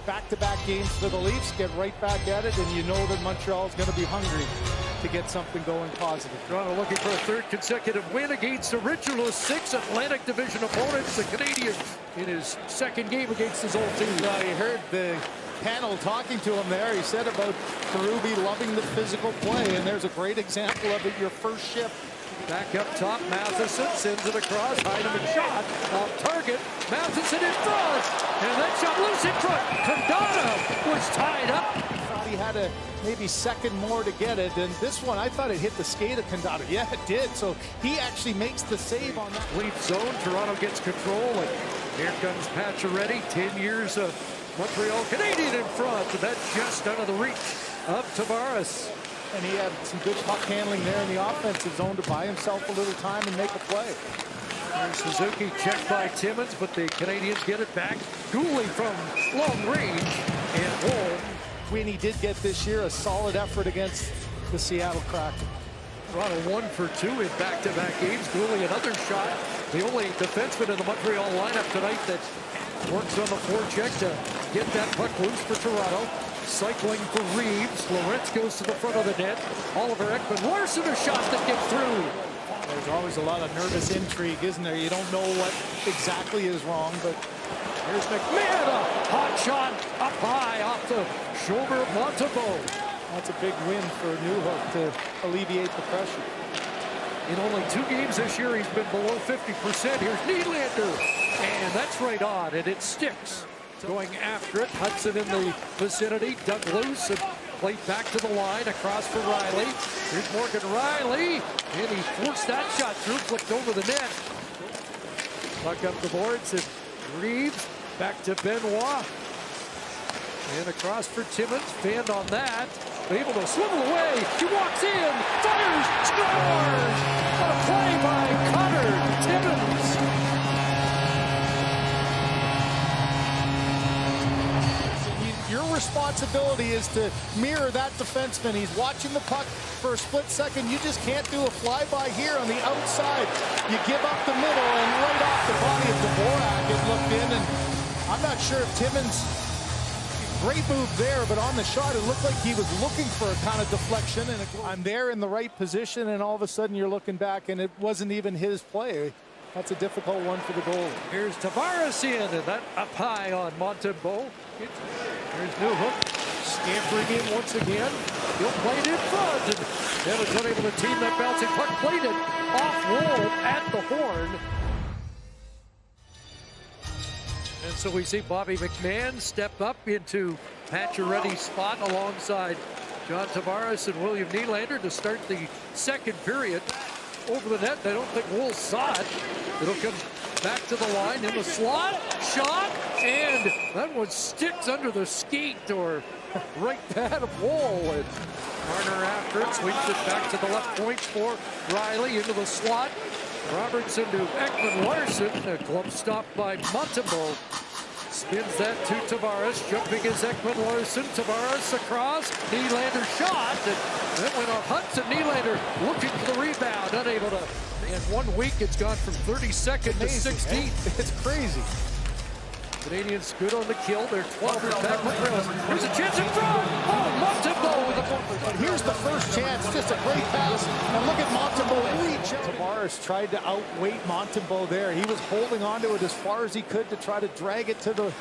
back-to-back games for the Leafs, get right back at it, and you know that Montreal is going to be hungry to get something going positive. Toronto looking for a third consecutive win against original 6 Atlantic Division opponents, the Canadiens, in his second game against his old team. You heard the panel talking to him there. He said about Berube loving the physical play, and there's a great example of it, your first shift. Back up top, Matheson sends it across, Heidemann shot, off target, Matheson in front, and that shot loose in front. Condano was tied up. Thought he had a maybe second more to get it, and this one I thought it hit the skate of Condano. Yeah, it did, so he actually makes the save on that. Leaf zone, Toronto gets control, and here comes Pacioretty, 10 years of Montreal Canadiens in front, and that's just out of the reach of Tavares. And he had some good puck handling there in the offensive zone to buy himself a little time and make a play. There's Suzuki checked by Timmins, but the Canadiens get it back. Gooley from long range, and Woll. When he did get this year a solid effort against the Seattle Kraken. Toronto 1 for 2 in back-to-back games. Gooley another shot. The only defenseman in the Montreal lineup tonight that works on the forecheck to get that puck loose for Toronto. Cycling for Reeves. Lorentz goes to the front of the net. Oliver Ekman-Larsson, a shot that gets through. There's always a lot of nervous intrigue, isn't there? You don't know what exactly is wrong, but here's McMahon, a hot shot up high off the shoulder of Montembeault. That's a big win for Newhook to alleviate the pressure. In only 2 games this year, he's been below 50%. Here's Nylander, and that's right on, and it sticks. Going after it, Hudson in the vicinity, dug loose and played back to the line, across for Riley. Here's Morgan Riley, and he forced that shot through, flicked over the net. Puck up the boards, and Reeves back to Benoit. And across for Timmins, fanned on that, able to swivel away. He walks in, fires, scores! What a play by Connor Timmins. Your responsibility is to mirror that defenseman. He's watching the puck for a split second. You just can't do a flyby here on the outside. You give up the middle, and right off the body of Dvorak, it looked in, and I'm not sure if Timmins, great move there, but on the shot, it looked like he was looking for a kind of deflection, and I'm there in the right position, and all of a sudden you're looking back, and it wasn't even his play. That's a difficult one for the goalie. Here's Tavares in, and that up high on Montembeault. Here's Newhook, scampering in once again. He'll play it in front, and Evans unable to team that bouncing puck. Played it off Woll at the horn. And so we see Bobby McMahon step up into Pacioretty's spot alongside John Tavares and William Nylander to start the second period. Over the net, they don't think Woll saw it. It'll come back to the line in the slot, shot, and that one sticks under the skate or right pad of Woll. And Marner after it, sweeps it back to the left point for Riley into the slot. Robertson to Ekman-Larsson, a glove stop by Montembeault. Spins that to Tavares, jumping is Ekman-Larsson. Tavares across, Nylander shot, and that went off Hudson. Nylander looking for the rebound, unable to. In 1 week, it's gone from 32nd to 16th. It's crazy. Canadiens good on the kill. They're 12th back. Here's a chance in front. Oh, Montembeault with a bumper. And here's the first chance. Just a great pass. And look at Montembeault reach. Tavares tried to outweight Montembeault there. He was holding onto it as far as he could to try to drag it to the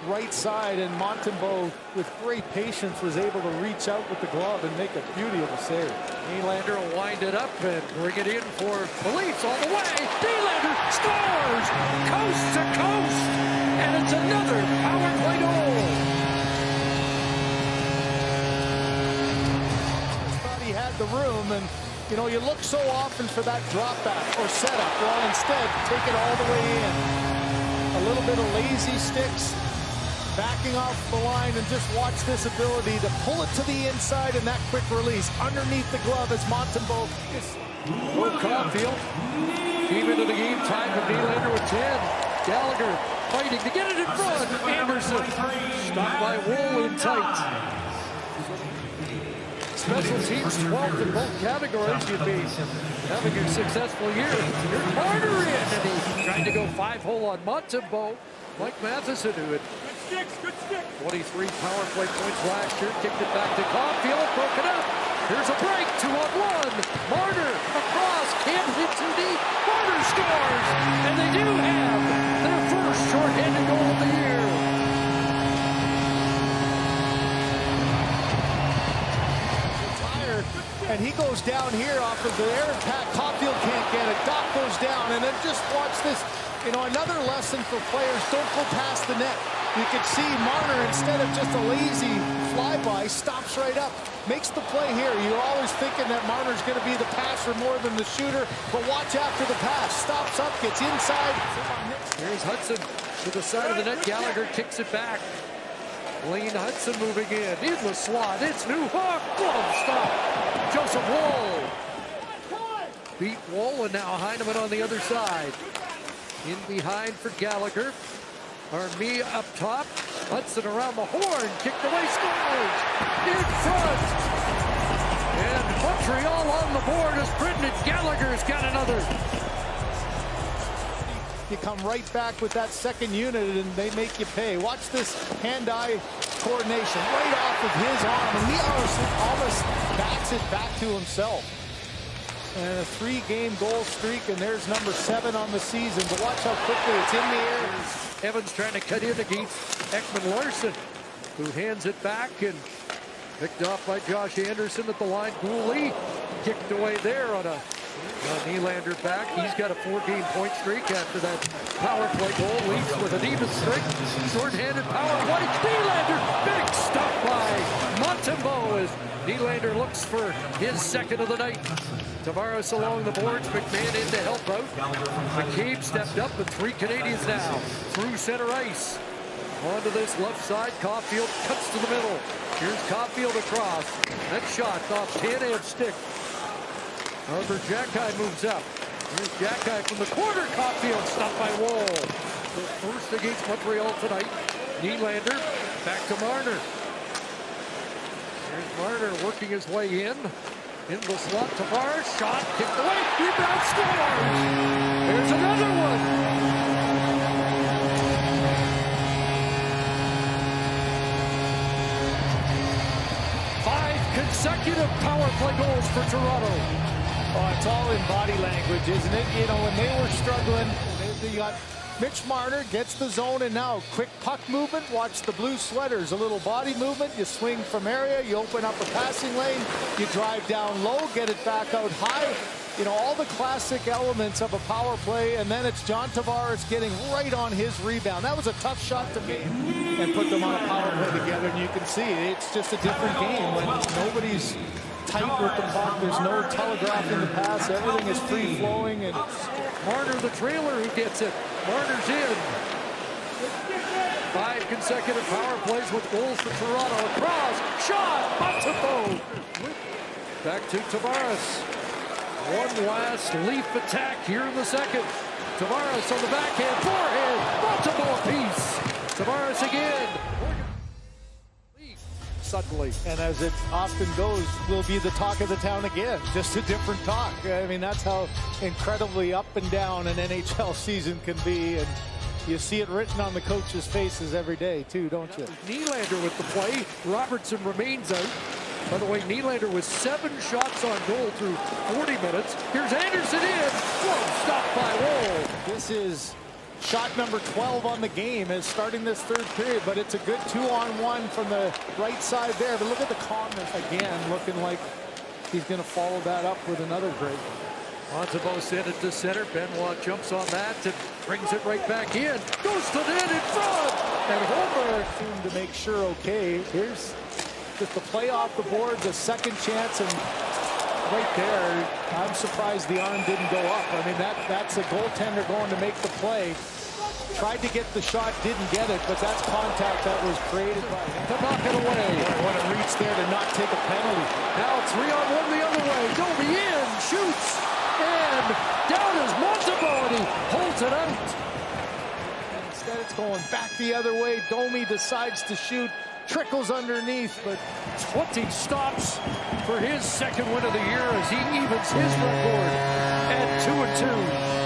right side. And Montembeault, with great patience, was able to reach out with the glove and make a beauty of a save. Nylander will wind it up and bring it in for the Leafs all the way. Nylander scores! Coast to coast! And it's another power play goal. I thought he had the room, and you know, you look so often for that drop back or setup. Well, instead, take it all the way in. A little bit of lazy sticks, backing off the line, and just watch this ability to pull it to the inside and that quick release underneath the glove as Montembeault. Will Caulfield came into the game tied with Nylander with 10. Gallagher fighting to get it in front. Anderson stopped by Woll in tight. Special teams 12th in both categories. You'd be having a successful year. Here's Marner in, and he tried to go 5-hole on Montembeault. Mike Matheson, who had 23 power play points last year. Kicked it back to Caulfield. Broken up. Here's a break. 2-on-1. Marner across. Can't hit too deep. Marner scores. And they do have their first shorthanded goal of the year. And he goes down here off of the air attack. Caulfield can't get it. Doc goes down. And then just watch this. You know, another lesson for players, don't go past the net. You can see Marner, instead of just a lazy flyby, stops right up, makes the play here. You're always thinking that Marner's going to be the passer more than the shooter, but watch after the pass. Stops up, gets inside. Here's Hudson to the side of the net. Gallagher kicks it back. Lane Hudson moving in the slot. It's Newhook. Glove stop. Joseph Woll. Beat Woll, and now Heineman on the other side. In behind for Gallagher. Armia up top. Hudson around the horn. Kicked away. Scores. In front. And Montreal on the board as Brendan Gallagher's got another. You come right back with that second unit and they make you pay. Watch this hand-eye coordination right off of his arm. And he almost backs it back to himself. And a 3-game goal streak, and there's number 7 on the season. But watch how quickly it's in the air. Evans trying to cut in against Ekman Larson, who hands it back and picked off by Josh Anderson at the line. Gooley kicked away there on a Nylander back. He's got a 4-game point streak after that power play goal. Leads with an even streak. Short-handed power play. Nylander, big stop by Montembeault as Nylander looks for his second of the night. Tavares along the boards. McMahon in to help out. McCabe stepped up, but 3 Canadiens now through center ice. Onto this left side. Caulfield cuts to the middle. Here's Caulfield across. That shot off hand stick. However, Jackeye moves up. Here's Jackeye from the corner. Caulfield stopped by Woll. First against Montreal tonight. Nylander back to Marner. Here's Marner working his way in. In the slot, Tavares, shot, kicked away, rebound, scores! There's another one! 5 consecutive power play goals for Toronto. Oh, it's all in body language, isn't it? You know, when they were struggling, they got Mitch Marner gets the zone, and now quick puck movement. Watch the blue sweaters, a little body movement. You swing from area, you open up a passing lane, you drive down low, get it back out high. You know, all the classic elements of a power play, and then it's John Tavares getting right on his rebound. That was a tough shot to make and put them on a power play together, and you can see it's just a different game when nobody's tight with the puck. There's no telegraphing the pass. Everything is free-flowing, and Marner, the trailer, who gets it. Marner's in. 5 consecutive power plays with goals for Toronto. Across, shot, Montembeault. Back to Tavares. One last Leaf attack here in the second. Tavares on the backhand, forehand, Montembeault apiece. Tavares again. Suddenly. And as it often goes, will be the talk of the town again. Just a different talk. I mean, that's how incredibly up and down an NHL season can be. And you see it written on the coaches' faces every day, too, don't you? Nylander with the play. Robertson remains out. By the way, Nylander with 7 shots on goal through 40 minutes. Here's Anderson in. Whoa, stopped by Woll. This is shot number 12 on the game as starting this 3rd period, but it's a good 2-on-1 from the right side there. But look at the calmness again, looking like he's going to follow that up with another break. Montembeault sent it to center. Benoit jumps on that and brings it right back in. Goes to net in front. And Holberg seemed to make sure, okay, here's just the play off the boards, a second chance, and right there, I'm surprised the arm didn't go up. I mean, that's a goaltender going to make the play. Tried to get the shot, didn't get it, but that's contact that was created by him. To knock it away. What a reach there to not take a penalty. Now 3-on-1 the other way. Domi in, shoots, and down is Montembeault, and he holds it out. And instead it's going back the other way. Domi decides to shoot, trickles underneath, but 20 stops for his second win of the year as he evens his record at 2-2.